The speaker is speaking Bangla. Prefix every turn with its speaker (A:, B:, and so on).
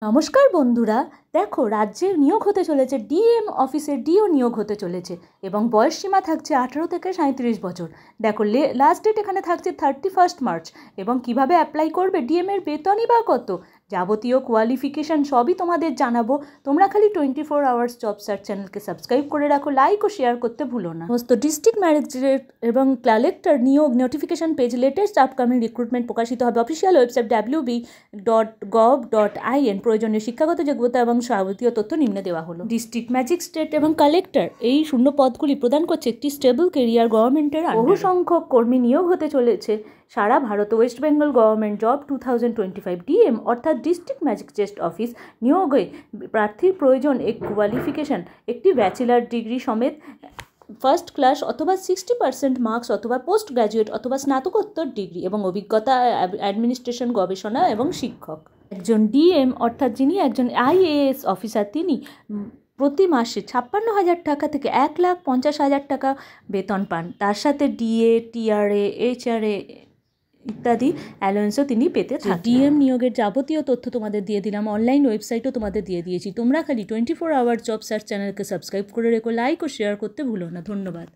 A: নমস্কার বন্ধুরা, দেখো রাজ্যের নিয়োগ হতে চলেছে, ডিএম অফিসের ডিও নিয়োগ হতে চলেছে এবং বয়স সীমা থাকছে 18 থেকে 37 বছর। দেখো লাস্ট ডেট এখানে থাকছে 31 মার্চ। এবং কিভাবে অ্যাপ্লাই করবে, ডিএম এর বেতনই বা কত, যাবতীয় কোয়ালিফিকেশান সবই তোমাদের জানাবো। তোমরা খালি 24 আওয়ার্স জব সার্চ চ্যানেলকে সাবস্ক্রাইব করে রাখো, লাইক ও শেয়ার করতে ভুলো না। সমস্ত ডিস্ট্রিক্ট ম্যাজিস্ট্রেট এবং কালেক্টর নিয়োগ notification page latest upcoming recruitment প্রকাশিত হবে অফিসিয়াল ওয়েবসাইট wb.gov.in। প্রয়োজনীয় শিক্ষাগত যোগ্যতা এবং যাবতীয় তথ্য নিম্নে দেওয়া হলো। ডিস্ট্রিক্ট ম্যাজিস্ট্রেট এবং কালেক্টর এই শূন্য পদগুলি প্রদান করছে একটি স্টেবল কেরিয়ার গভর্নমেন্টের বহু সংখ্যক কর্মী নিয়োগ হতে চলেছে সারা Bharat. West Bengal government job 2025 DM অর্থাৎ ডিস্ট্রিক্ট ম্যাজিস্ট্রেট অফিস নিয়োগে প্রার্থীর প্রয়োজন এক কোয়ালিফিকেশান একটি ব্যাচেলার ডিগ্রি সমেত ফার্স্ট ক্লাস অথবা 60% মার্কস অথবা পোস্ট গ্র্যাজুয়েট অথবা স্নাতকোত্তর ডিগ্রি এবং অভিজ্ঞতা অ্যাডমিনিস্ট্রেশন গবেষণা এবং শিক্ষক। একজন ডিএম অর্থাৎ যিনি একজন আইএএস অফিসার, তিনি প্রতি মাসে 56,000 টাকা থেকে 1,50,000 টাকা বেতন পান। তার সাথে ডিএ, টিআরএ, এইচআরএ ইত্যাদি অ্যালাউন্সও তিনি পেতে থাকেন। ডিএম নিয়োগের যাবতীয় তথ্য তোমাদের দিয়ে দিলাম, অনলাইন ওয়েবসাইটও তোমাদের দিয়ে দিয়েছি। তোমরা খালি 24 আওয়ার জব সার্চ চ্যানেলকে সাবস্ক্রাইব করে রেখো, লাইক ও শেয়ার করতে ভুলো না। ধন্যবাদ।